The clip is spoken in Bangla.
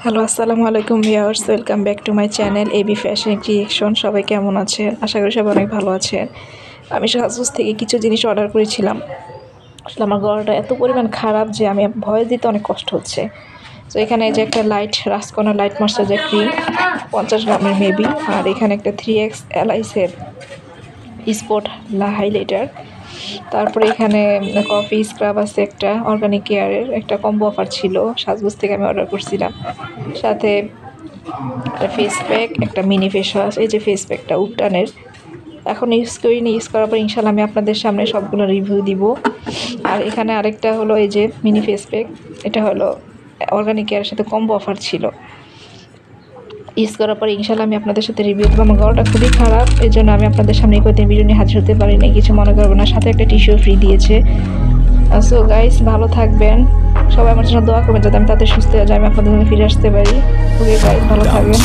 হ্যালো, আসসালামু আলাইকুম viewers, welcome back to my channel AB fashion creation. সবাই কেমন আছেন? আশা করি সবাই অনেক ভালো আছেন। আমি সাজগোজ থেকে কিছু জিনিস অর্ডার করেছিলাম। আসলে আমার গলাটা এত পরিমাণ খারাপ যে আমি ভয়েস দিতে অনেক কষ্ট হচ্ছে। তো এখানে যে একটা লাইট রাস্কোনা লাইট ময়েশ্চারাইজার ক্রিম 50 গ্রামের মেবি, আর এখানে একটা 3x এলআইসের স্পট হাইলাইটার। তারপরে এখানে কফি স্ক্রাব আছে, একটা অর্গানিক কেয়ারের একটা কম্বো অফার ছিল, সাজগোজ থেকে আমি অর্ডার করছিলাম। সাথে ফেস প্যাক, একটা মিনি ফেস ওয়াশ। এই যে ফেস প্যাকটা উবটানের, এখন ইউজ করিনি, ইউজ করার পর ইনশাল্লাহ আমি আপনাদের সামনে সবগুলো রিভিউ দিব। আর এখানে আরেকটা হলো এই যে মিনি ফেস প্যাক, এটা হলো অর্গানিক কেয়ারের সাথে কম্বো অফার ছিল। ইউজ করার পর ইনশাল্লাহ আমি আপনাদের সাথে রিভিউ দেবো। আমার গলাটা খুবই খারাপ, এই জন্য আমি আপনাদের সামনে কয়েকদিন ভিডিও নিয়ে হাজির হতে পারিনি, কিছু মনে করবো না। সাথে একটা টিস্যু ফ্রি দিয়েছে। সো গাইস, ভালো থাকবেন সবাই, আমার জন্য দোয়া করবেন যাতে আমি তাদের সুস্থ হয়ে যাই, আমি আপনাদের জন্য ফিরে আসতে পারি। ওকে গাইস, ভালো থাকবেন।